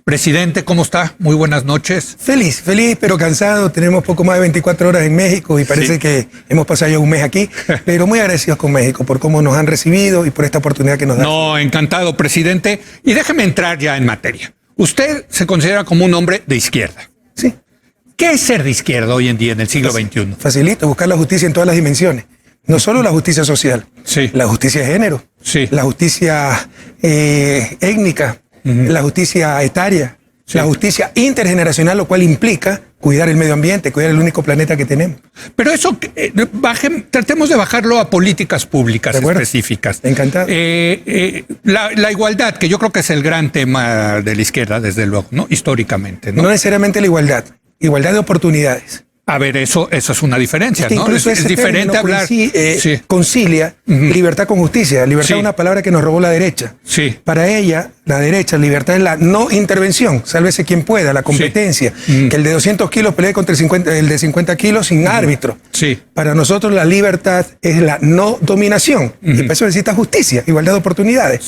Presidente, ¿cómo está? Muy buenas noches. Feliz, pero cansado. Tenemos poco más de 24 horas en México y parece que hemos pasado ya un mes aquí, pero muy agradecidos con México por cómo nos han recibido y por esta oportunidad que nos dan. No, encantado, presidente. Y déjeme entrar ya en materia. Usted se considera como un hombre de izquierda. Sí. ¿Qué es ser de izquierda hoy en día en el siglo XXI? Facilito, buscar la justicia en todas las dimensiones. No solo la justicia social, la justicia de género, la justicia étnica, la justicia etaria, la justicia intergeneracional, lo cual implica cuidar el medio ambiente, cuidar el único planeta que tenemos. Pero eso, tratemos de bajarlo a políticas públicas específicas. Encantado. La igualdad, que yo creo que es el gran tema de la izquierda, desde luego, ¿no? Históricamente, ¿no? No necesariamente la igualdad de oportunidades. A ver, eso es una diferencia, ¿no? Es diferente hablar. Concilia libertad con justicia. Libertad es una palabra que nos robó la derecha. Para ella, la derecha, libertad es la no intervención, sálvese quien pueda, la competencia. Que el de 200 kilos pelee contra el de 50 kilos sin árbitro. Para nosotros la libertad es la no dominación. Y para eso necesita justicia, igualdad de oportunidades.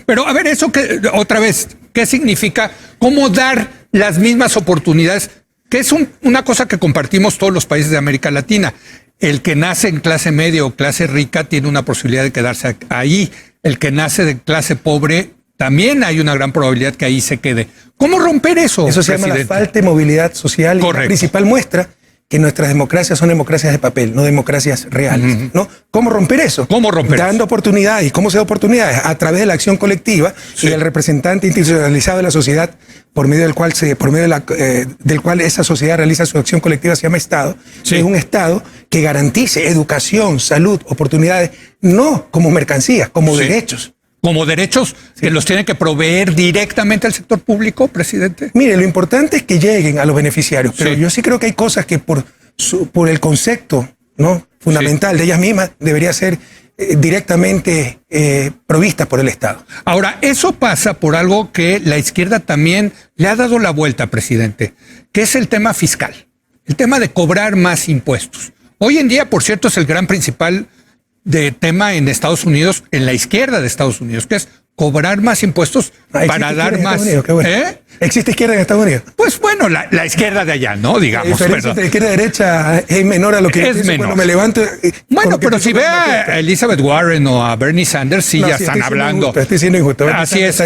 Pero a ver, eso que otra vez, ¿qué significa? ¿Cómo dar las mismas oportunidades? Que es una cosa que compartimos todos los países de América Latina. El que nace en clase media o clase rica tiene una posibilidad de quedarse ahí. El que nace de clase pobre, también hay una gran probabilidad que ahí se quede. ¿Cómo romper eso? Eso se llama la falta de movilidad social. Correcto. Y la principal muestra que nuestras democracias son democracias de papel, no democracias reales, ¿no? ¿Cómo romper eso? Dando oportunidades. ¿Y cómo se da oportunidades? A través de la acción colectiva y del representante institucionalizado de la sociedad, por medio del cual esa sociedad realiza su acción colectiva, se llama Estado. Es un Estado que garantice educación, salud, oportunidades, no como mercancías, como derechos. Como derechos que los tiene que proveer directamente al sector público, presidente. Mire, lo importante es que lleguen a los beneficiarios, pero yo sí creo que hay cosas que por el concepto, ¿no?, fundamental de ellas mismas debería ser directamente provistas por el Estado. Ahora, eso pasa por algo que la izquierda también le ha dado la vuelta, presidente, que es el tema fiscal, el tema de cobrar más impuestos. Hoy en día, por cierto, es el gran principal tema en Estados Unidos, en la izquierda de Estados Unidos, que es cobrar más impuestos para dar más. ¿Existe izquierda en Estados Unidos? Pues bueno, la izquierda de allá, ¿no? Digamos. La diferencia entre izquierda y derecha es menor a lo que es menor. Cuando me levanto. Bueno, pero si ve a Elizabeth Warren o a Bernie Sanders, sí, ya están hablando. Estoy siendo injusto. Así es.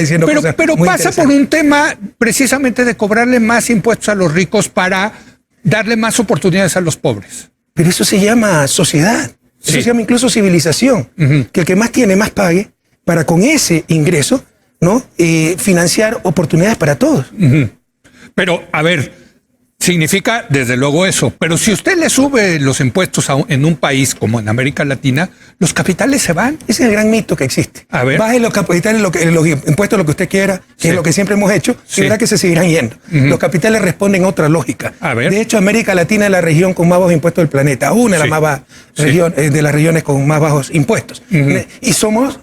Pero pasa por un tema precisamente de cobrarle más impuestos a los ricos para darle más oportunidades a los pobres. Pero eso se llama sociedad. Eso se llama incluso civilización. Que el que más tiene, más pague, para con ese ingreso, ¿no?, financiar oportunidades para todos. Pero, a ver, significa desde luego eso. Pero si usted le sube los impuestos en un país como en América Latina, los capitales se van. Ese es el gran mito que existe. A ver. Baje los capitales, los impuestos, lo que usted quiera, que es lo que siempre hemos hecho, y verá que se seguirán yendo. Los capitales responden a otra lógica. A ver. De hecho, América Latina es la región con más bajos impuestos del planeta, una de las más bajas de las regiones con más bajos impuestos. Y somos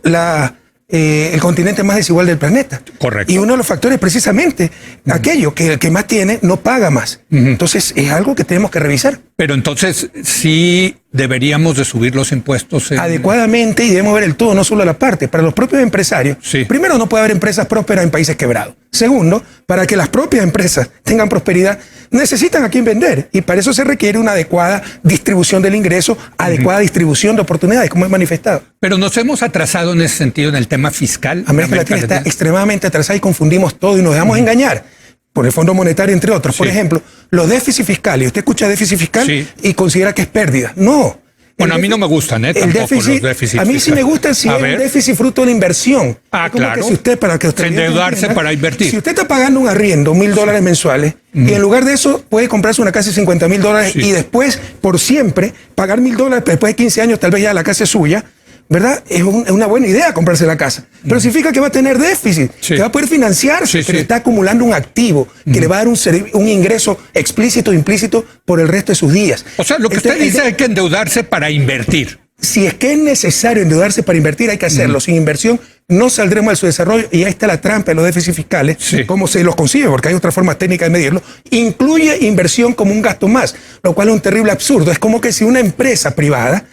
el continente más desigual del planeta. Correcto. Y uno de los factores es precisamente aquello, que el que más tiene no paga más. Entonces es algo que tenemos que revisar. Pero entonces sí deberíamos de subir los impuestos adecuadamente, y debemos ver el todo, no solo la parte. Para los propios empresarios, primero, no puede haber empresas prósperas en países quebrados. Segundo, para que las propias empresas tengan prosperidad, necesitan a quién vender, y para eso se requiere una adecuada distribución del ingreso, adecuada distribución de oportunidades, como es manifestado. Pero nos hemos atrasado en ese sentido en el tema fiscal. América Latina está extremadamente atrasada y confundimos todo y nos dejamos engañar por el Fondo Monetario, entre otros. Por ejemplo, los déficits fiscales. Usted escucha déficit fiscal y considera que es pérdida. No. Bueno, a mí no me gustan, tampoco los déficits. A mí sí me gustan si es un déficit fruto de la inversión. Claro. Que usted, para que usted endeudarse para invertir. Si usted está pagando un arriendo, $1,000 mensuales, y en lugar de eso puede comprarse una casa de $50,000 y después, por siempre, pagar $1,000, después de 15 años, tal vez ya la casa es suya, ¿verdad? Es una buena idea comprarse la casa. Pero significa que va a tener déficit, que va a poder financiarse, pero está acumulando un activo que le va a dar un ingreso explícito o implícito por el resto de sus días. O sea, lo que usted dice, hay que endeudarse para invertir. Si es que es necesario endeudarse para invertir, hay que hacerlo. Sin inversión no saldremos del subdesarrollo, y ahí está la trampa de los déficits fiscales, cómo se los consigue, porque hay otras formas técnicas de medirlo. Incluye inversión como un gasto más, lo cual es un terrible absurdo. Es como que si una empresa privada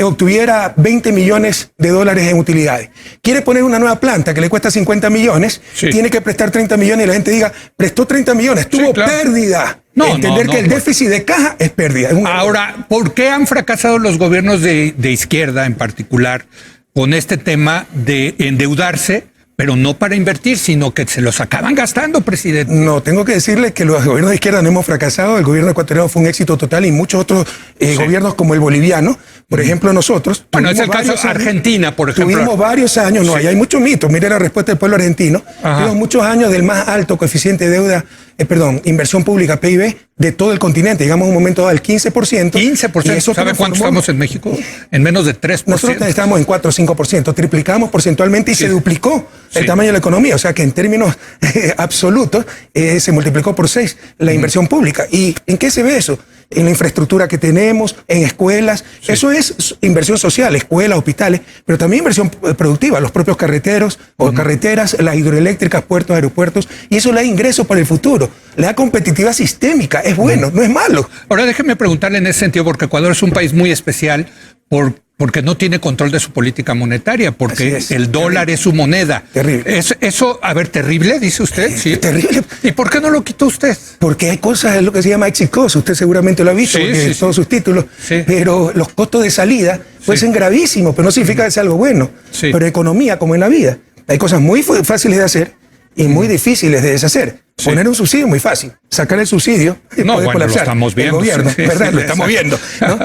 obtuviera 20 millones de dólares en utilidades, quiere poner una nueva planta que le cuesta 50 millones, tiene que prestar 30 millones y la gente diga, prestó 30 millones, tuvo pérdida. Entender que el déficit de caja es pérdida. Ahora, ¿por qué han fracasado los gobiernos de izquierda en particular con este tema de endeudarse, pero no para invertir, sino que se los acaban gastando, presidente? No, tengo que decirle que los gobiernos de izquierda no hemos fracasado. El gobierno ecuatoriano fue un éxito total, y muchos otros gobiernos como el boliviano, por ejemplo, nosotros. Bueno, es el caso de Argentina, por ejemplo. Tuvimos varios años, ahí hay muchos mitos. Mire la respuesta del pueblo argentino. Tuvimos muchos años del más alto coeficiente de deuda, inversión pública, PIB, de todo el continente. Llegamos a un momento al 15%. 15%. ¿Sabe cuánto estamos en México? En menos de 3%. Nosotros estamos en 4 o 5%. Triplicamos porcentualmente y se duplicó el tamaño de la economía. O sea que en términos absolutos se multiplicó por 6 la inversión pública. ¿Y en qué se ve eso? En la infraestructura que tenemos, en escuelas. Eso es inversión social, escuelas, hospitales, pero también inversión productiva, los propios carreteros o carreteras, las hidroeléctricas, puertos, aeropuertos, y eso le da ingresos para el futuro, le da competitividad sistémica, es bueno, no es malo. Ahora déjeme preguntarle en ese sentido, porque Ecuador es un país muy especial porque no tiene control de su política monetaria, porque el dólar es su moneda. Terrible. Eso, a ver, terrible, dice usted. Sí. Terrible. ¿Y por qué no lo quitó usted? Porque hay cosas, es lo que se llama exit cost, usted seguramente lo ha visto, todos sus títulos, pero los costos de salida pueden ser gravísimos, pero no significa que sea algo bueno. Pero economía, como en la vida, hay cosas muy fáciles de hacer y muy difíciles de deshacer. Poner un subsidio es muy fácil. Sacar el subsidio y poder colapsar. Lo estamos viendo. El gobierno, ¿verdad? Lo estamos viendo, ¿no?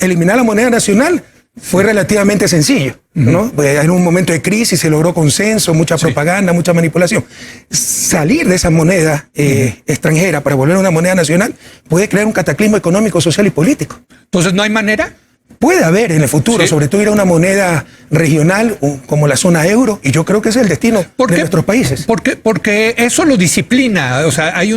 Eliminar la moneda nacional fue relativamente sencillo, ¿no? En un momento de crisis se logró consenso, mucha propaganda, mucha manipulación. Salir de esa moneda extranjera para volver a una moneda nacional puede crear un cataclismo económico, social y político. Entonces, ¿no hay manera? Puede haber en el futuro, sobre todo ir a una moneda regional como la zona euro, y yo creo que ese es el destino de nuestros países. Porque eso lo disciplina, o sea, hay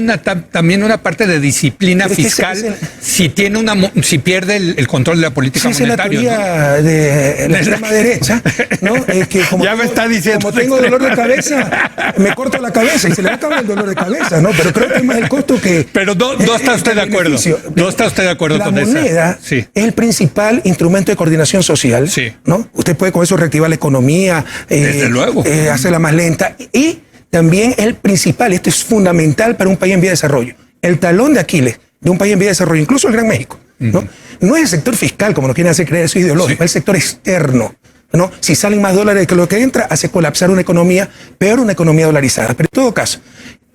también una parte de disciplina fiscal si pierde el control de la política monetaria. Es la teoría de la extrema derecha, ¿no? Es que como ya me está diciendo. Como tengo dolor de cabeza, me corto la cabeza y se le va a acabar el dolor de cabeza, ¿no? Pero creo que es más el costo que... Pero no está usted de acuerdo. No está usted de acuerdo con eso. La moneda es el principal instrumento de coordinación social, ¿no? Usted puede con eso reactivar la economía, desde luego, hacerla más lenta, y también el principal, esto es fundamental para un país en vía de desarrollo, el talón de Aquiles de un país en vía de desarrollo, incluso el Gran México, ¿no? No es el sector fiscal, como nos quieren hacer creer, eso es ideológico, es el sector externo, ¿no? Si salen más dólares que lo que entra, hace colapsar una economía, peor una economía dolarizada. Pero en todo caso,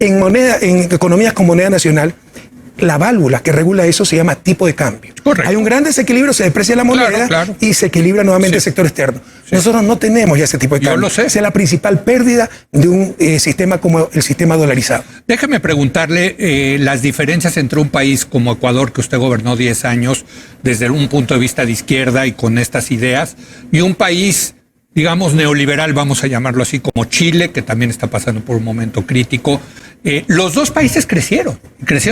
en economías con moneda nacional, la válvula que regula eso se llama tipo de cambio. Correcto. Hay un gran desequilibrio, se deprecia la moneda y se equilibra nuevamente el sector externo. Nosotros no tenemos ya ese tipo de cambio. Yo lo sé. Esa es la principal pérdida de un sistema como el sistema dolarizado. Déjeme preguntarle las diferencias entre un país como Ecuador, que usted gobernó 10 años desde un punto de vista de izquierda y con estas ideas, y un país, digamos, neoliberal, vamos a llamarlo así, como Chile, que también está pasando por un momento crítico. Los dos países crecieron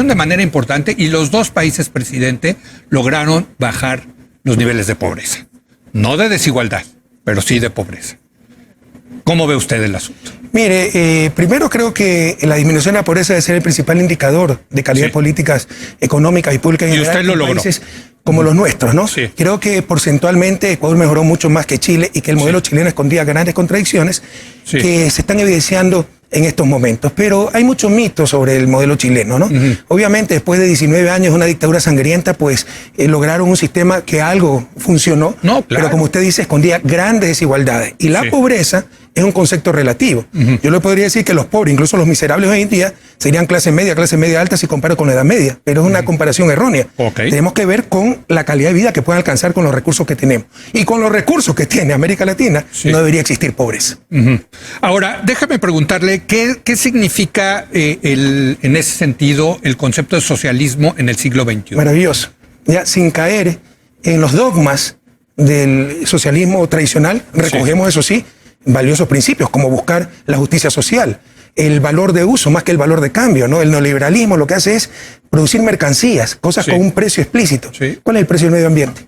de manera importante, y los dos países, presidente, lograron bajar los niveles de pobreza. No de desigualdad, pero sí de pobreza. ¿Cómo ve usted el asunto? Mire, primero creo que la disminución de la pobreza debe ser el principal indicador de calidad de políticas económicas y públicas en general. Y usted lo logró. Países como los nuestros, ¿no? Creo que porcentualmente Ecuador mejoró mucho más que Chile, y que el modelo chileno escondía grandes contradicciones que se están evidenciando en estos momentos. Pero hay muchos mitos sobre el modelo chileno, ¿no? Obviamente, después de 19 años de una dictadura sangrienta, pues lograron un sistema que algo funcionó, pero como usted dice, escondía grandes desigualdades. Y la pobreza es un concepto relativo. Yo le podría decir que los pobres, incluso los miserables hoy en día, serían clase media alta si comparo con la edad media, pero es una comparación errónea. Tenemos que ver con la calidad de vida que pueden alcanzar con los recursos que tenemos. Y con los recursos que tiene América Latina, no debería existir pobreza. Ahora, déjame preguntarle, ¿qué significa en ese sentido el concepto de socialismo en el siglo XXI? Maravilloso. Ya, sin caer en los dogmas del socialismo tradicional, recogemos, eso sí, valiosos principios, como buscar la justicia social, el valor de uso más que el valor de cambio, ¿no? El neoliberalismo lo que hace es producir mercancías, cosas con un precio explícito. ¿Cuál es el precio del medio ambiente?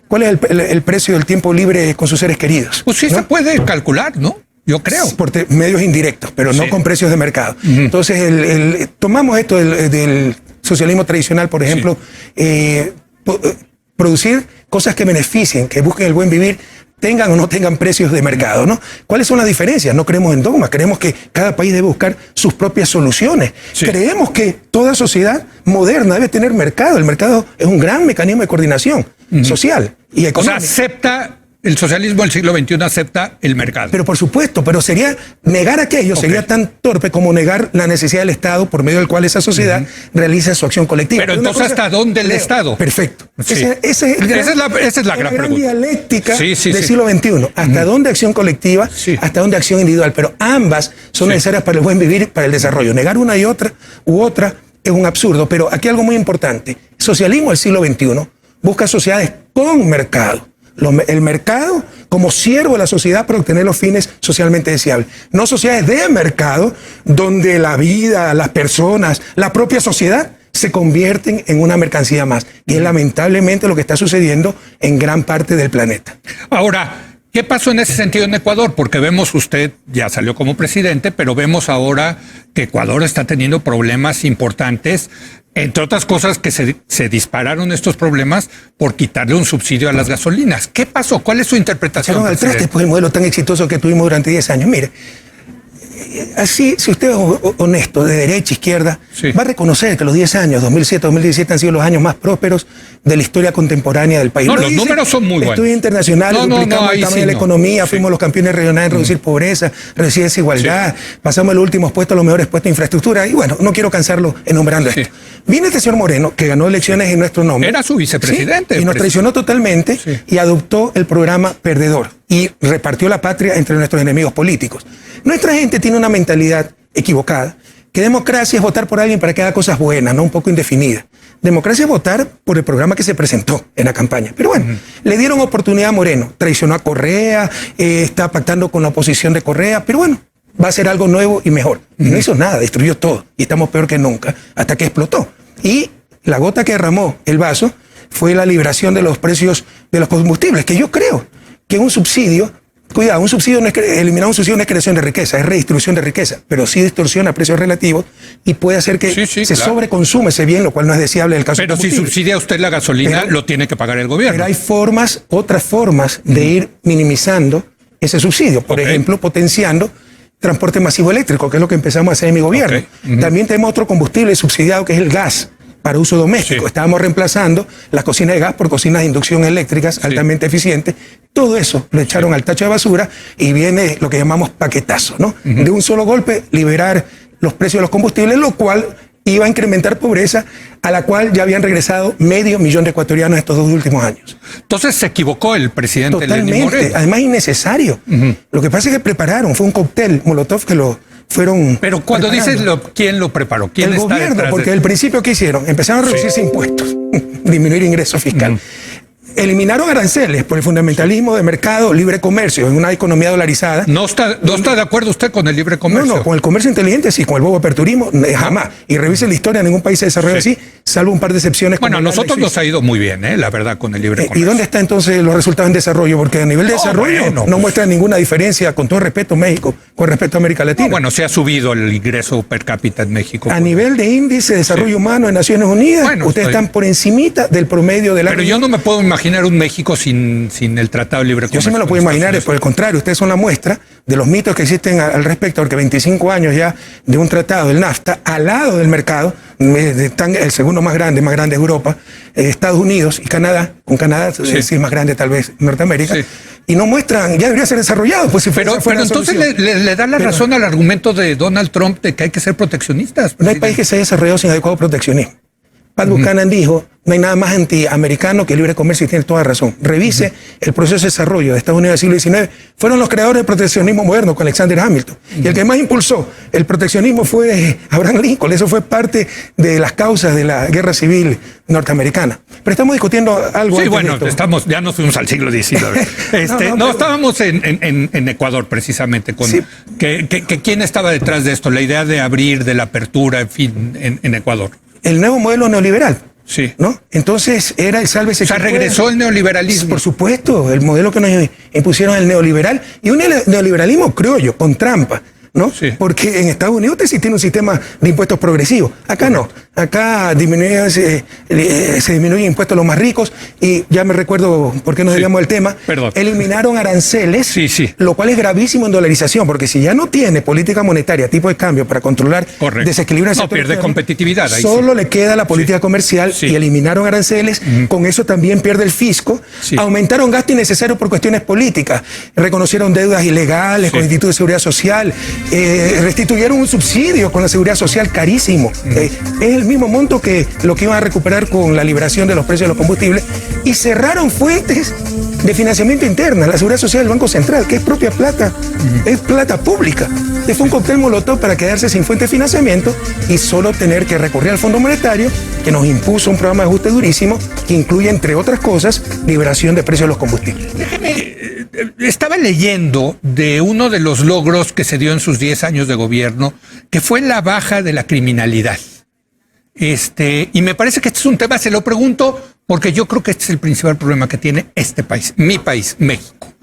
¿Cuál es el precio del tiempo libre con sus seres queridos? Pues sí, ¿no? Se puede calcular, ¿no? Yo creo. Por medios indirectos, pero no con precios de mercado. Entonces, tomamos esto del socialismo tradicional, por ejemplo, producir cosas que beneficien, que busquen el buen vivir, tengan o no tengan precios de mercado, ¿no? ¿Cuáles son las diferencias? No creemos en dogmas, creemos que cada país debe buscar sus propias soluciones. Creemos que toda sociedad moderna debe tener mercado. El mercado es un gran mecanismo de coordinación social y económica. O sea, acepta el socialismo del siglo XXI, acepta el mercado. Pero por supuesto, pero sería negar aquello, sería tan torpe como negar la necesidad del Estado por medio del cual esa sociedad realiza su acción colectiva. Pero entonces, ¿hasta dónde el Estado? Perfecto. Sí. Esa es la gran pregunta. Dialéctica del siglo XXI. ¿Hasta dónde acción colectiva? ¿Hasta dónde acción individual? Pero ambas son necesarias para el buen vivir y para el desarrollo. Negar una y otra u otra es un absurdo. Pero aquí algo muy importante. El socialismo del siglo XXI busca sociedades con mercado. El mercado como siervo de la sociedad para obtener los fines socialmente deseables. No sociedades de mercado donde la vida, las personas, la propia sociedad se convierten en una mercancía más. Y es lamentablemente lo que está sucediendo en gran parte del planeta. Ahora, ¿qué pasó en ese sentido en Ecuador? Porque vemos, usted ya salió como presidente, pero vemos ahora que Ecuador está teniendo problemas importantes, entre otras cosas que se dispararon estos problemas por quitarle un subsidio a las gasolinas. ¿Qué pasó? ¿Cuál es su interpretación? Echaron al traste pues, el modelo tan exitoso que tuvimos durante 10 años. Mire, así, si usted es honesto, de derecha, izquierda, va a reconocer que los 10 años, 2007-2017, han sido los años más prósperos de la historia contemporánea del país. No, los números son muy buenos. Estudio internacional, duplicamos el tamaño de la economía, fuimos los campeones regionales en reducir pobreza, reducir desigualdad, pasamos los últimos puestos, los mejores puestos de infraestructura, y bueno, no quiero cansarlo enumerando esto. Viene este señor Moreno, que ganó elecciones en nuestro nombre. Era su vicepresidente. Y nos traicionó totalmente y adoptó el programa perdedor y repartió la patria entre nuestros enemigos políticos. Nuestra gente tiene una mentalidad equivocada, que democracia es votar por alguien para que haga cosas buenas, no un poco indefinida. Democracia es votar por el programa que se presentó en la campaña. Pero bueno, le dieron oportunidad a Moreno, traicionó a Correa, está pactando con la oposición de Correa, pero bueno, va a hacer algo nuevo y mejor. Y no hizo nada, destruyó todo y estamos peor que nunca, hasta que explotó. Y la gota que derramó el vaso fue la liberación de los precios de los combustibles, que yo creo que un subsidio, cuidado, eliminar un subsidio no es creación de riqueza, es redistribución de riqueza, pero sí distorsiona precios relativos y puede hacer que se sobreconsume ese bien, lo cual no es deseable en el caso del combustible. Pero si subsidia usted la gasolina, lo tiene que pagar el gobierno. Pero hay otras formas de ir minimizando ese subsidio, por ejemplo, potenciando transporte masivo eléctrico, que es lo que empezamos a hacer en mi gobierno. También tenemos otro combustible subsidiado que es el gas para uso doméstico. Estábamos reemplazando las cocinas de gas por cocinas de inducción eléctricas altamente eficientes. Todo eso lo echaron al tacho de basura y viene lo que llamamos paquetazo, ¿no? De un solo golpe liberar los precios de los combustibles, lo cual iba a incrementar pobreza, a la cual ya habían regresado 500.000 de ecuatorianos estos 2 últimos años. Entonces se equivocó el presidente Lenín Moreno. Además innecesario. Lo que pasa es que prepararon, fue un cóctel Molotov que lo fueron. Pero cuando preparando. Dices ¿quién lo preparó? ¿Quién el está gobierno, detrás porque el principio que hicieron, empezaron a reducirse impuestos, disminuir ingreso fiscal. Eliminaron aranceles por el fundamentalismo de mercado, libre comercio, en una economía dolarizada. ¿No está de acuerdo usted con el libre comercio? No, con el comercio inteligente sí, con el bobo aperturismo jamás. Y revise la historia, ningún país se desarrolla así, salvo un par de excepciones. Bueno, a nosotros nos ha ido muy bien, la verdad, con el libre comercio. ¿Y dónde están entonces los resultados en desarrollo? Porque a nivel de desarrollo no muestra ninguna diferencia, con todo respeto, México, con respecto a América Latina. Bueno, se ha subido el ingreso per cápita en México. A nivel de índice de desarrollo humano en Naciones Unidas, ustedes están por encimita del promedio de la... Pero yo no me puedo imaginar un México sin el Tratado de Libre Comercio. Yo sí me lo puedo imaginar, por el contrario, ustedes son la muestra de los mitos que existen al respecto, porque 25 años ya de un tratado, el NAFTA, al lado del mercado, el segundo más grande es Europa, Estados Unidos y Canadá, con Canadá sí es más grande tal vez Norteamérica, y no muestran, ya debería ser desarrollado. Pues, si pero entonces le da la razón al argumento de Donald Trump de que hay que ser proteccionistas. No hay país que se haya desarrollado sin adecuado proteccionismo. Pat Buchanan dijo, no hay nada más antiamericano que el libre comercio, y tiene toda razón. Revise el proceso de desarrollo de Estados Unidos del siglo XIX. Fueron los creadores del proteccionismo moderno con Alexander Hamilton. Y el que más impulsó el proteccionismo fue Abraham Lincoln. Eso fue parte de las causas de la guerra civil norteamericana. Pero estamos discutiendo algo. Sí, bueno, ya nos fuimos al siglo XIX. Estábamos en Ecuador precisamente. ¿Quién estaba detrás de esto? La idea de abrir, de la apertura, en fin, en Ecuador. El nuevo modelo neoliberal, Sí. ¿No? Entonces era el sálvese. O sea, regresó el neoliberalismo. Por supuesto, el modelo que nos impusieron el neoliberal, y un neoliberalismo criollo, con trampa, ¿no? Sí. Porque en Estados Unidos tiene un sistema de impuestos progresivos. Acá no. Acá se disminuyen impuestos a los más ricos, y ya me recuerdo por qué nos desviamos del tema. Perdón. Eliminaron aranceles, Sí. lo cual es gravísimo en dolarización, porque si ya no tiene política monetaria, tipo de cambio para controlar desequilibrio en el sector pierde externo, competitividad. Ahí solo le queda la política comercial, y eliminaron aranceles. Con eso también pierde el fisco. Aumentaron gasto innecesario por cuestiones políticas. Reconocieron deudas ilegales con el Instituto de Seguridad Social. Restituyeron un subsidio con la Seguridad Social carísimo. Es el mismo monto que lo que iban a recuperar con la liberación de los precios de los combustibles, y cerraron fuentes de financiamiento interna, la Seguridad Social del Banco Central, que es propia plata, es plata pública. Fue un cóctel molotov para quedarse sin fuente de financiamiento y solo tener que recurrir al Fondo Monetario, que nos impuso un programa de ajuste durísimo que incluye, entre otras cosas, liberación de precios de los combustibles. Estaba leyendo de uno de los logros que se dio en sus 10 años de gobierno, que fue la baja de la criminalidad. Y me parece que este es un tema, se lo pregunto, porque yo creo que este es el principal problema que tiene este país, mi país, México.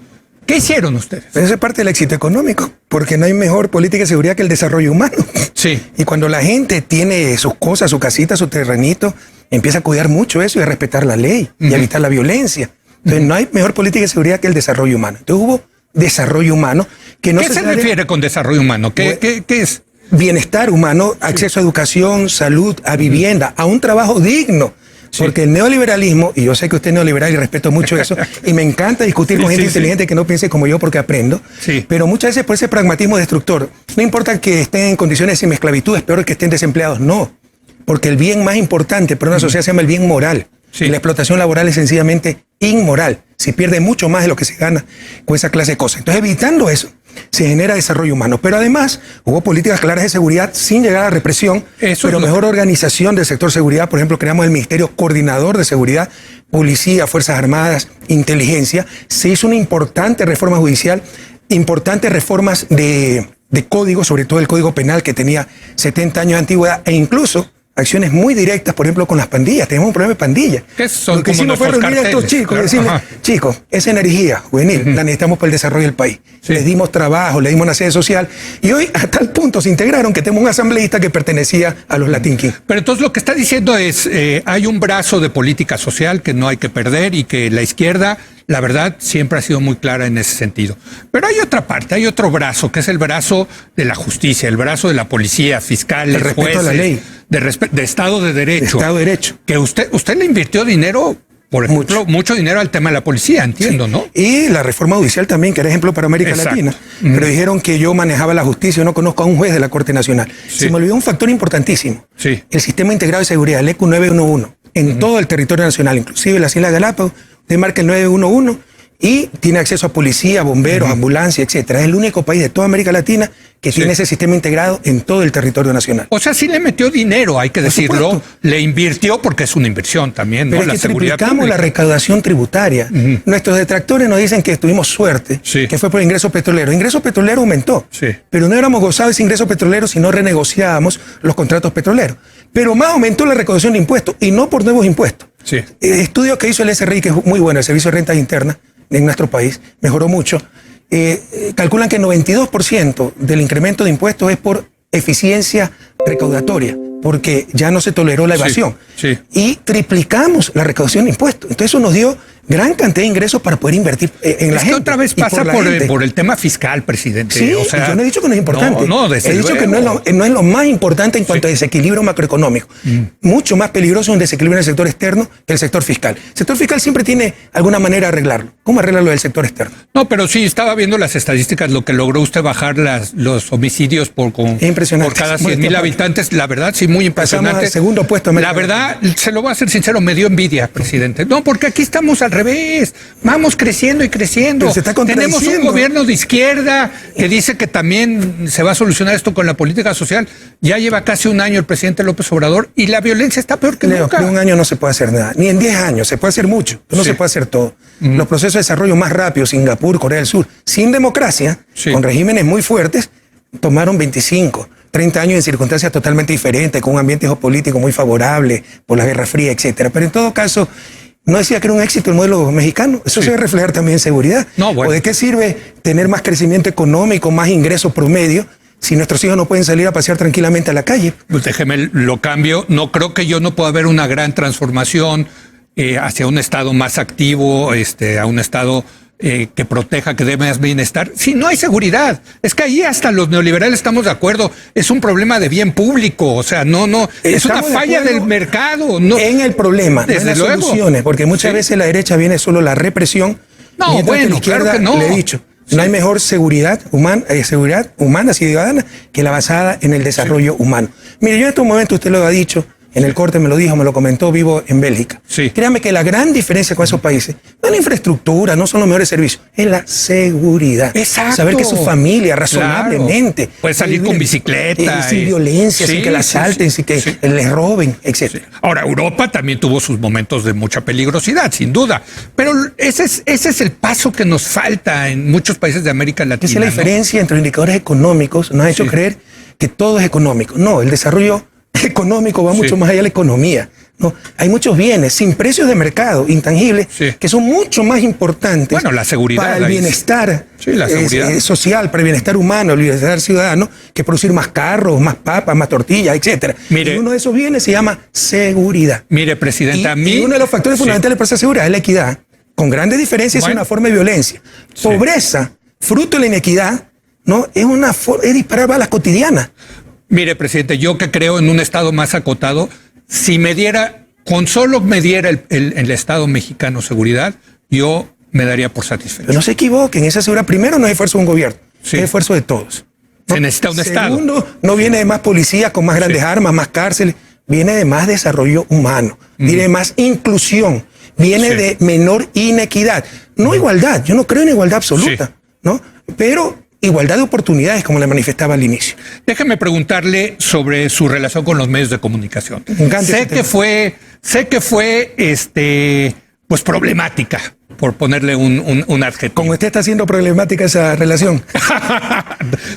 ¿Qué hicieron ustedes? Eso es parte del éxito económico, porque no hay mejor política de seguridad que el desarrollo humano. Sí. Y cuando la gente tiene sus cosas, su casita, su terrenito, empieza a cuidar mucho eso y a respetar la ley y a evitar la violencia. Entonces no hay mejor política de seguridad que el desarrollo humano. Entonces hubo desarrollo humano que no ¿Qué se refiere con desarrollo humano? ¿Qué es? Bienestar humano, acceso a educación, salud, a vivienda, a un trabajo digno. Porque el neoliberalismo, y yo sé que usted es neoliberal y respeto mucho eso, y me encanta discutir con gente inteligente que no piense como yo porque aprendo, pero muchas veces por ese pragmatismo destructor, no importa que estén en condiciones de semiesclavitud, es peor que estén desempleados, no. Porque el bien más importante para una sociedad se llama el bien moral. Y la explotación laboral es sencillamente inmoral. Se pierde mucho más de lo que se gana con esa clase de cosas. Entonces, evitando eso, se genera desarrollo humano. Pero además, hubo políticas claras de seguridad sin llegar a la represión, pero mejor organización del sector seguridad. Por ejemplo, creamos el Ministerio Coordinador de Seguridad, Policía, Fuerzas Armadas, Inteligencia. Se hizo una importante reforma judicial, importantes reformas de código, sobre todo el Código Penal, que tenía 70 años de antigüedad, e incluso acciones muy directas, por ejemplo, con las pandillas. Tenemos un problema de pandillas. Lo que hicimos fue reunir a estos chicos y decirles, chicos, esa energía juvenil la necesitamos para el desarrollo del país. Les dimos trabajo, les dimos una sede social, y hoy a tal punto se integraron que tenemos un asambleísta que pertenecía a los Latin Kings. Pero entonces lo que está diciendo es, hay un brazo de política social que no hay que perder, y que la izquierda, la verdad, siempre ha sido muy clara en ese sentido. Pero hay otra parte, hay otro brazo, que es el brazo de la justicia, el brazo de la policía, fiscales, el respeto jueces, a la ley. De Estado de Derecho. Estado de Derecho. Que usted le invirtió dinero, por ejemplo, mucho dinero al tema de la policía, entiendo, ¿no? Y la reforma judicial también, que era ejemplo para América Latina. Pero dijeron que yo manejaba la justicia, yo no conozco a un juez de la Corte Nacional. Se me olvidó un factor importantísimo. El Sistema Integrado de Seguridad, el ECU 911, en todo el territorio nacional, inclusive las Islas Galápagos. Usted marca el 911 y tiene acceso a policía, bomberos, ambulancia, etcétera. Es el único país de toda América Latina que tiene ese sistema integrado en todo el territorio nacional. O sea, sí le metió dinero, hay que decirlo. Le invirtió, porque es una inversión también, ¿no? Pero es que triplicamos la recaudación tributaria. Nuestros detractores nos dicen que tuvimos suerte, que fue por ingreso petrolero. El ingreso petrolero aumentó, pero no éramos gozados de ese ingreso petrolero si no renegociábamos los contratos petroleros. Pero más aumentó la recaudación de impuestos, y no por nuevos impuestos. Estudios que hizo el SRI, que es muy bueno, el Servicio de Rentas Internas en nuestro país, mejoró mucho. Calculan que el 92% del incremento de impuestos es por eficiencia recaudatoria, porque ya no se toleró la evasión. Y triplicamos la recaudación de impuestos. Entonces eso nos dio gran cantidad de ingresos para poder invertir en la gente. Otra vez pasa por el tema fiscal, presidente. Sí, o sea, yo no he dicho que no es importante. He dicho que no es lo más importante en cuanto a desequilibrio macroeconómico. Mucho más peligroso un desequilibrio en el sector externo que el sector fiscal. El sector fiscal siempre tiene alguna manera de arreglarlo. ¿Cómo arreglarlo del sector externo? No, pero sí, estaba viendo las estadísticas, lo que logró usted bajar los homicidios por cada 100,000 habitantes. La verdad, sí, muy impresionante. Pasamos al segundo puesto. La verdad, se lo voy a ser sincero, me dio envidia, presidente. No, porque aquí estamos al revés. Vamos creciendo y creciendo. Tenemos un gobierno de izquierda que dice que también se va a solucionar esto con la política social. Ya lleva casi un año el presidente López Obrador y la violencia está peor que nunca. En un año no se puede hacer nada, ni en 10 años. Se puede hacer mucho, pero no se puede hacer todo. Los procesos de desarrollo más rápidos, Singapur, Corea del Sur, sin democracia, con regímenes muy fuertes, tomaron 25, 30 años en circunstancias totalmente diferentes, con un ambiente geopolítico muy favorable por la Guerra Fría, etcétera. Pero en todo caso, no decía que era un éxito el modelo mexicano. Eso se debe reflejar también en seguridad. No, bueno. ¿O de qué sirve tener más crecimiento económico, más ingresos promedio, si nuestros hijos no pueden salir a pasear tranquilamente a la calle? Pues déjeme, lo cambio. No creo que yo no pueda haber una gran transformación hacia un Estado más activo, a un Estado que proteja, que dé más bienestar, si no hay seguridad. Es que ahí hasta los neoliberales estamos de acuerdo. Es un problema de bien público. O sea, no, es una falla del mercado. No, en el problema, no en las soluciones, porque muchas veces la derecha viene solo la represión. No, bueno, la izquierda, claro que no. Le he dicho, no hay mejor seguridad humana, ciudadana, que la basada en el desarrollo humano. Mire, yo en estos momentos, usted lo ha dicho, en el corte me lo dijo, me lo comentó, vivo en Bélgica. Sí. Créame que la gran diferencia con esos países no es la infraestructura, no son los mejores servicios, es la seguridad. Exacto. Saber que su familia razonablemente puede salir con bicicleta. Sin violencia, sin que la asalten, sin que les roben, etc. Sí. Ahora, Europa también tuvo sus momentos de mucha peligrosidad, sin duda. Pero ese es el paso que nos falta en muchos países de América Latina. Esa es la diferencia entre los indicadores económicos. Nos ha hecho creer que todo es económico. No, el desarrollo económico va mucho más allá de la economía, ¿no? Hay muchos bienes sin precios de mercado, intangibles, que son mucho más importantes, bueno, la seguridad, para el bienestar la seguridad social, para el bienestar humano, el bienestar ciudadano, que producir más carros, más papas, más tortillas, etcétera. Mire, y uno de esos bienes se llama seguridad. Mire, presidenta, y uno de los factores fundamentales para esa seguridad es la equidad. Con grandes diferencias es una forma de violencia. Pobreza, fruto de la inequidad, ¿no? Es disparar balas cotidianas. Mire, presidente, yo que creo en un Estado más acotado, si con solo me diera el Estado mexicano seguridad, yo me daría por satisfecho. Pero no se equivoquen, esa seguridad primero no es esfuerzo de un gobierno, es esfuerzo de todos, ¿no? Se necesita un Estado. Segundo, no viene de más policías con más grandes armas, más cárceles, viene de más desarrollo humano, viene de más inclusión, viene de menor inequidad. No igualdad, yo no creo en igualdad absoluta, ¿no? Pero igualdad de oportunidades, como le manifestaba al inicio. Déjeme preguntarle sobre su relación con los medios de comunicación. Sé que fue pues problemática, por ponerle un adjetivo. Como usted está haciendo problemática esa relación.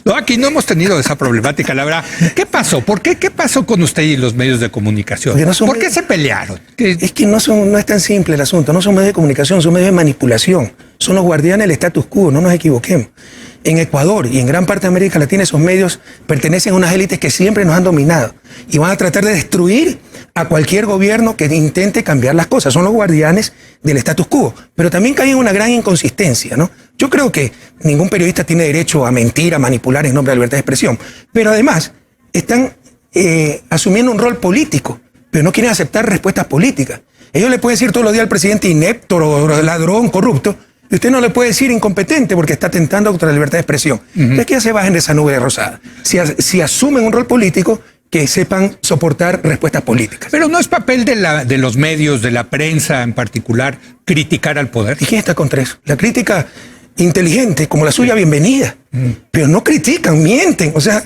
No, aquí no hemos tenido esa problemática, la verdad. ¿Qué pasó? ¿Por qué? ¿Qué pasó con usted y los medios de comunicación? ¿Por qué se pelearon? Es que no es tan simple el asunto. No son medios de comunicación, son medios de manipulación. Son los guardianes del status quo, no nos equivoquemos. En Ecuador y en gran parte de América Latina esos medios pertenecen a unas élites que siempre nos han dominado y van a tratar de destruir a cualquier gobierno que intente cambiar las cosas. Son los guardianes del status quo, pero también caen en una gran inconsistencia, ¿no? Yo creo que ningún periodista tiene derecho a mentir, a manipular en nombre de la libertad de expresión, pero además están asumiendo un rol político, pero no quieren aceptar respuestas políticas. Ellos le pueden decir todos los días al presidente inepto, ladrón, corrupto, y usted no le puede decir incompetente porque está atentando contra la libertad de expresión. Entonces, que ya se bajen de esa nube rosada. Si asumen un rol político, que sepan soportar respuestas políticas. Pero no es papel de los medios, de la prensa en particular, criticar al poder. ¿Y quién está contra eso? La crítica inteligente, como la suya, bienvenida. Pero no critican, mienten. O sea,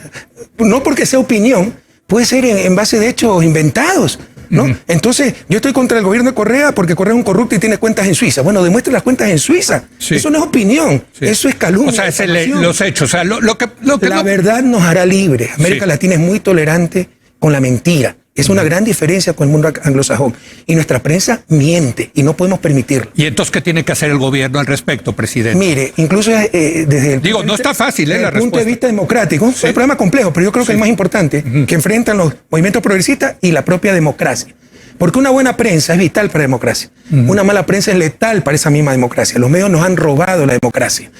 no porque sea opinión, puede ser en base de hechos inventados, ¿no? Entonces, yo estoy contra el gobierno de Correa porque Correa es un corrupto y tiene cuentas en Suiza. Bueno, demuestre las cuentas en Suiza. Eso no es opinión, eso es calumnia. O sea, los hechos. O sea, la verdad nos hará libres. América Latina es muy tolerante con la mentira. Es una gran diferencia con el mundo anglosajón. Y nuestra prensa miente y no podemos permitirlo. ¿Y entonces qué tiene que hacer el gobierno al respecto, presidente? Mire, incluso desde el no está fácil, desde la el punto de vista democrático, es un problema complejo, pero yo creo que el más importante, que enfrentan los movimientos progresistas y la propia democracia. Porque una buena prensa es vital para la democracia. Una mala prensa es letal para esa misma democracia. Los medios nos han robado la democracia.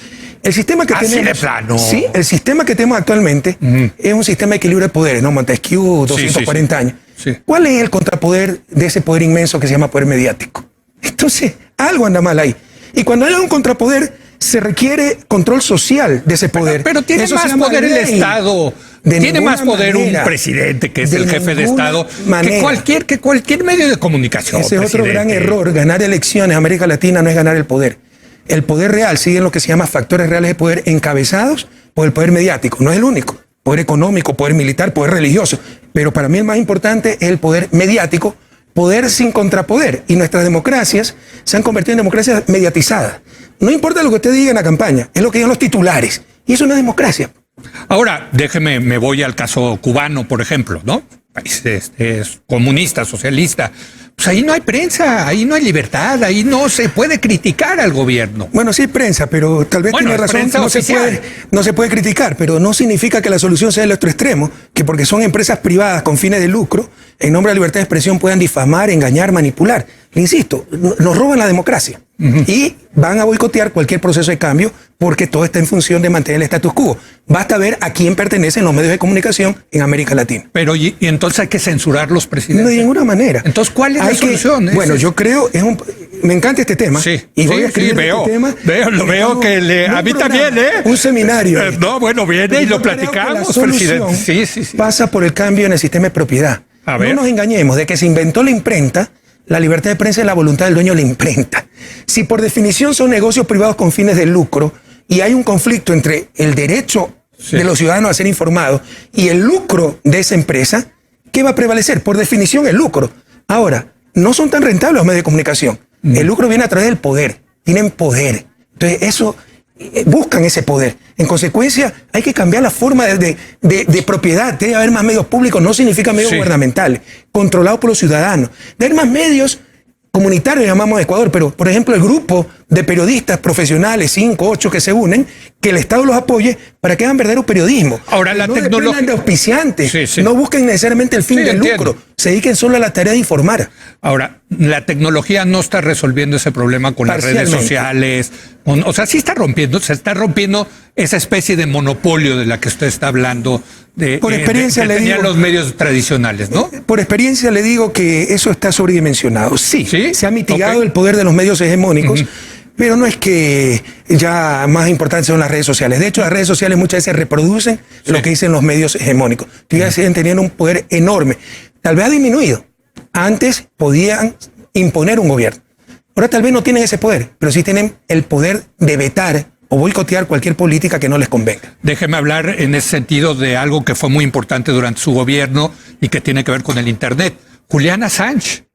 El sistema que tenemos, de plano. Sí, el sistema que tenemos actualmente es un sistema de equilibrio de poderes, ¿no? Montesquieu, 240 años. ¿Cuál es el contrapoder de ese poder inmenso que se llama poder mediático? Entonces, algo anda mal ahí. Y cuando hay un contrapoder, se requiere control social de ese poder. Pero tiene más poder el Estado. Tiene más poder un presidente, que es el jefe de Estado, que cualquier medio de comunicación. Ese es otro gran error. Ganar elecciones en América Latina no es ganar el poder. El poder real sigue en lo que se llama factores reales de poder encabezados por el poder mediático. No es el único. Poder económico, poder militar, poder religioso. Pero para mí el más importante es el poder mediático, poder sin contrapoder. Y nuestras democracias se han convertido en democracias mediatizadas. No importa lo que usted diga en la campaña, es lo que digan los titulares. Y eso no es democracia. Ahora, déjeme, me voy al caso cubano, por ejemplo, ¿no? País comunista, socialista. Pues ahí no hay prensa, ahí no hay libertad, ahí no se puede criticar al gobierno. Bueno, sí hay prensa, pero tal vez tiene razón, no se puede criticar, pero no significa que la solución sea el otro extremo, que porque son empresas privadas con fines de lucro, en nombre de la libertad de expresión puedan difamar, engañar, manipular. Le insisto, nos roban la democracia y van a boicotear cualquier proceso de cambio porque todo está en función de mantener el status quo. Basta ver a quién pertenecen los medios de comunicación en América Latina. Pero y entonces hay que censurar los presidentes. No, de ninguna manera. Entonces, ¿cuál es la solución? Bueno, yo creo, me encanta este tema. Sí, y voy a escribir este tema. Veo que a mí también, ¿eh? Un seminario. No, bueno, viene y lo platicamos, presidente. Sí. Pasa por el cambio en el sistema de propiedad. No nos engañemos, de que se inventó la imprenta, la libertad de prensa es la voluntad del dueño de la imprenta. Si por definición son negocios privados con fines de lucro y hay un conflicto entre el derecho de los ciudadanos a ser informados y el lucro de esa empresa, ¿qué va a prevalecer? Por definición el lucro. Ahora, no son tan rentables los medios de comunicación. El lucro viene a través del poder. Tienen poder. Entonces, eso buscan ese poder. En consecuencia, hay que cambiar la forma de propiedad. Debe haber más medios públicos, no significa medios gubernamentales, controlados por los ciudadanos. Debe haber más medios comunitarios, llamamos a Ecuador, pero, por ejemplo, el grupo de periodistas profesionales, 5, 8 que se unen, que el Estado los apoye para que hagan verdadero periodismo. Ahora, la tecnología... No dependan de auspiciantes, no busquen necesariamente el fin del lucro, se dediquen solo a la tarea de informar. Ahora, la tecnología no está resolviendo ese problema con las redes sociales. O sea, sí está rompiendo, se está rompiendo esa especie de monopolio de la que usted está hablando. Por experiencia le digo, los medios tradicionales, ¿no? Por experiencia le digo que eso está sobredimensionado. Sí, se ha mitigado el poder de los medios hegemónicos, pero no es que ya más importantes son las redes sociales. De hecho, las redes sociales muchas veces reproducen lo que dicen los medios hegemónicos. Ya siguen teniendo un poder enorme. Tal vez ha disminuido. Antes podían imponer un gobierno. Ahora tal vez no tienen ese poder, pero sí tienen el poder de vetar o boicotear cualquier política que no les convenga. Déjeme hablar en ese sentido de algo que fue muy importante durante su gobierno y que tiene que ver con el Internet. Julian Assange,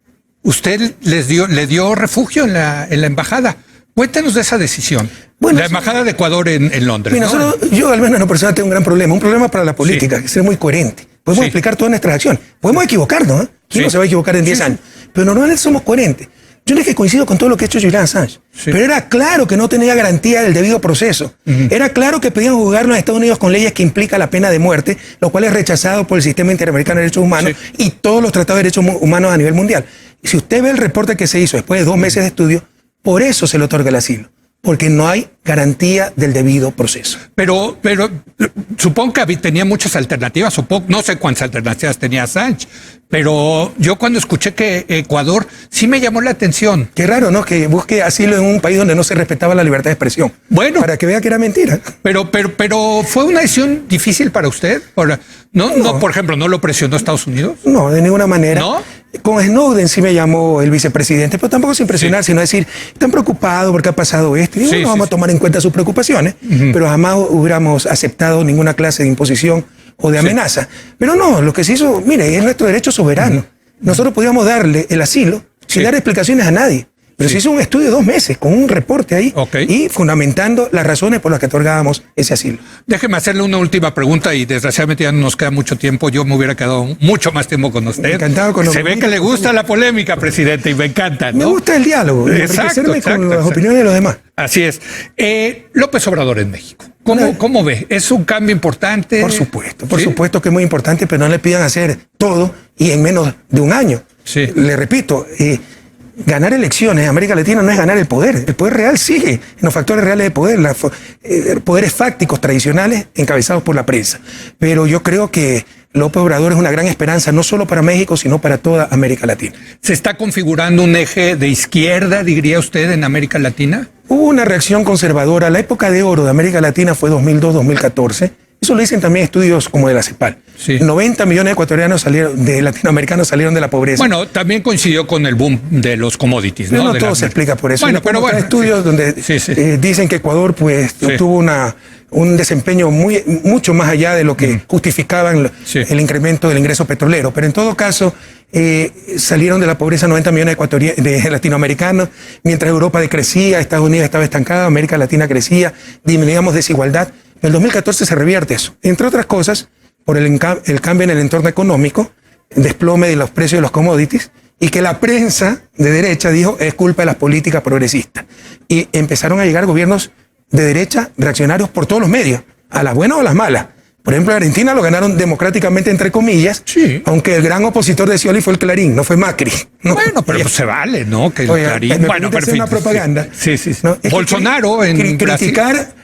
usted le dio refugio en la embajada. Cuéntanos de esa decisión. Bueno, la embajada de Ecuador en Londres. Mira, ¿no? Yo al menos en lo personal tengo un problema para la política, que es ser muy coherente. Podemos explicar todas nuestras acciones. Podemos equivocarnos, ¿eh? ¿Quién no se va a equivocar en 10 años? Pero normalmente somos coherentes. Yo no es que coincido con todo lo que ha hecho Julian Assange, pero era claro que no tenía garantía del debido proceso. Era claro que pedían juzgarlo en Estados Unidos con leyes que implican la pena de muerte, lo cual es rechazado por el Sistema Interamericano de Derechos Humanos y todos los tratados de derechos humanos a nivel mundial. Y si usted ve el reporte que se hizo después de 2 meses de estudio, por eso se le otorga el asilo. Porque no hay garantía del debido proceso. Pero supongo que tenía muchas alternativas, no sé cuántas alternativas tenía Assange, pero yo cuando escuché que Ecuador sí me llamó la atención. Qué raro, ¿no? Que busque asilo en un país donde no se respetaba la libertad de expresión. Bueno. Para que vea que era mentira. Pero fue una decisión difícil para usted. No, por ejemplo, ¿no lo presionó Estados Unidos? No, de ninguna manera. ¿No? Con Snowden sí me llamó el vicepresidente, pero tampoco sin presionar, sino decir, están preocupados porque ha pasado esto. Y bueno, vamos a tomar en cuenta sus preocupaciones, pero jamás hubiéramos aceptado ninguna clase de imposición o de amenaza. Pero no, lo que se hizo, mire, es nuestro derecho soberano. Nosotros podíamos darle el asilo sin dar explicaciones a nadie. Pero se hizo un estudio de 2 meses, con un reporte ahí, y fundamentando las razones por las que otorgábamos ese asilo. Déjeme hacerle una última pregunta, y desgraciadamente ya no nos queda mucho tiempo. Yo me hubiera quedado mucho más tiempo con usted. Encantado con Se ve que le gusta la polémica, presidente, y me encanta, ¿no? Me gusta el diálogo, enriquecerme con las opiniones de los demás. Así es. López Obrador en México. ¿Cómo ve? ¿Es un cambio importante? Por supuesto que es muy importante, pero no le pidan hacer todo y en menos de un año. Le repito, ganar elecciones en América Latina no es ganar el poder. El poder real sigue en los factores reales de poder, poderes fácticos tradicionales encabezados por la prensa. Pero yo creo que López Obrador es una gran esperanza, no solo para México, sino para toda América Latina. ¿Se está configurando un eje de izquierda, diría usted, en América Latina? Hubo una reacción conservadora. La época de oro de América Latina fue 2002-2014. Eso lo dicen también estudios como de la CEPAL. 90 millones de ecuatorianos de latinoamericanos salieron de la pobreza. Bueno, también coincidió con el boom de los commodities, ¿no? No todo se explica por eso. Pero bueno, estudios donde dicen que Ecuador tuvo un desempeño mucho más allá de lo que justificaban el incremento del ingreso petrolero. Pero en todo caso, salieron de la pobreza 90 millones de latinoamericanos, mientras Europa decrecía, Estados Unidos estaba estancado, América Latina crecía, disminuíamos desigualdad. En el 2014 se revierte eso. Entre otras cosas, por el cambio en el entorno económico, el desplome de los precios de los commodities, y que la prensa de derecha dijo es culpa de las políticas progresistas. Y empezaron a llegar gobiernos de derecha reaccionarios por todos los medios, a las buenas o a las malas. Por ejemplo, en Argentina lo ganaron democráticamente, entre comillas, sí, aunque el gran opositor de Scioli fue el Clarín, no fue Macri. ¿No? Bueno, pero pues se vale, ¿no? Que el Clarín... Bueno, pero hacer una propaganda. Sí. ¿No? Bolsonaro en criticar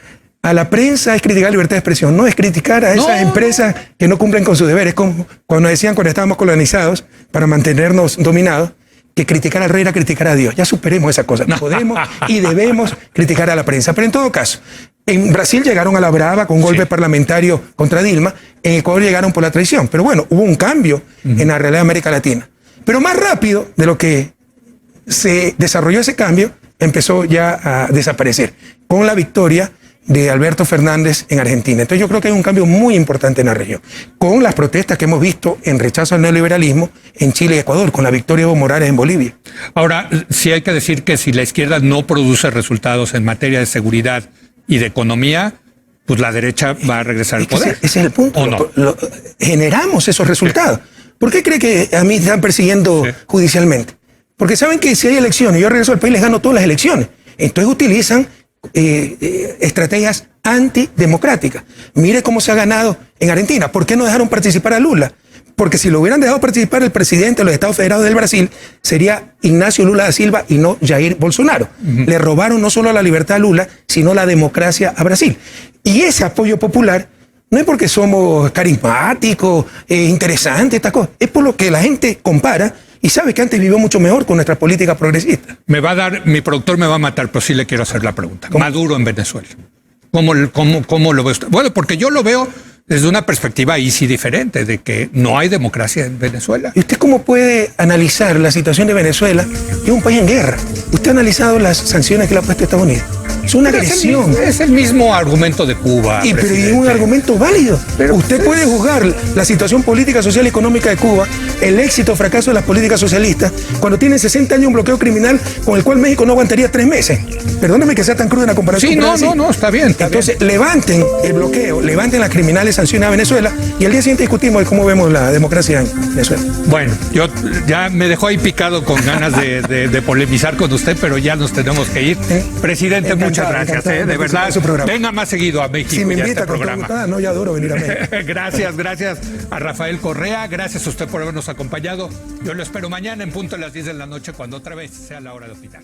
a la prensa es criticar la libertad de expresión, no es criticar a esas empresas que no cumplen con sus deberes. Como cuando decían cuando estábamos colonizados para mantenernos dominados, que criticar al rey era criticar a Dios. Ya superemos esa cosa. Podemos y debemos criticar a la prensa. Pero en todo caso, en Brasil llegaron a la brava con un golpe parlamentario contra Dilma. En Ecuador llegaron por la traición. Pero bueno, hubo un cambio en la realidad de América Latina. Pero más rápido de lo que se desarrolló ese cambio, empezó ya a desaparecer con la victoria de Alberto Fernández en Argentina. Entonces yo creo que hay un cambio muy importante en la región, con las protestas que hemos visto en rechazo al neoliberalismo en Chile y Ecuador, con la victoria de Evo Morales en Bolivia. Ahora, sí hay que decir que si la izquierda no produce resultados en materia de seguridad y de economía, pues la derecha va a regresar al poder. Ese es el punto. ¿O no? Generamos esos resultados. ¿Por qué cree que a mí me están persiguiendo judicialmente? Porque saben que si hay elecciones, yo regreso al país, les gano todas las elecciones. Entonces utilizan estrategias antidemocráticas. Mire cómo se ha ganado en Argentina. ¿Por qué no dejaron participar a Lula? Porque si lo hubieran dejado participar el presidente de los Estados Federados del Brasil, sería Ignacio Lula da Silva y no Jair Bolsonaro. Le robaron no solo la libertad a Lula, sino la democracia a Brasil. Y ese apoyo popular no es porque somos carismáticos, interesantes, estas cosas. Es por lo que la gente compara y sabe que antes vivió mucho mejor con nuestra política progresista. Mi productor me va a matar, pero sí le quiero hacer la pregunta. ¿Cómo? Maduro en Venezuela. ¿Cómo lo ve usted? Bueno, porque yo lo veo desde una perspectiva ahí sí diferente, de que no hay democracia en Venezuela. ¿Y usted cómo puede analizar la situación de Venezuela, que es un país en guerra? ¿Usted ha analizado las sanciones que le ha puesto Estados Unidos? Es una agresión. Es el mismo argumento de Cuba. Pero es un argumento válido. Pero usted puede juzgar la situación política, social y económica de Cuba, el éxito o fracaso de las políticas socialistas, cuando tienen 60 años un bloqueo criminal con el cual México no aguantaría 3 meses. Perdóneme que sea tan cruda en la comparación. Sí, no, está bien. Entonces, levanten el bloqueo, levanten las criminales sanciones a Venezuela y al día siguiente discutimos de cómo vemos la democracia en Venezuela. Bueno, yo ya me dejó ahí picado con ganas de polemizar con usted, pero ya nos tenemos que ir. Presidente, muchas gracias, de verdad. Venga más seguido a México. Si me invita con programa. No, ya adoro venir a México. Gracias a Rafael Correa, gracias a usted por habernos acompañado. Yo lo espero mañana en punto a las 10 de la noche, cuando otra vez sea la hora de opinar.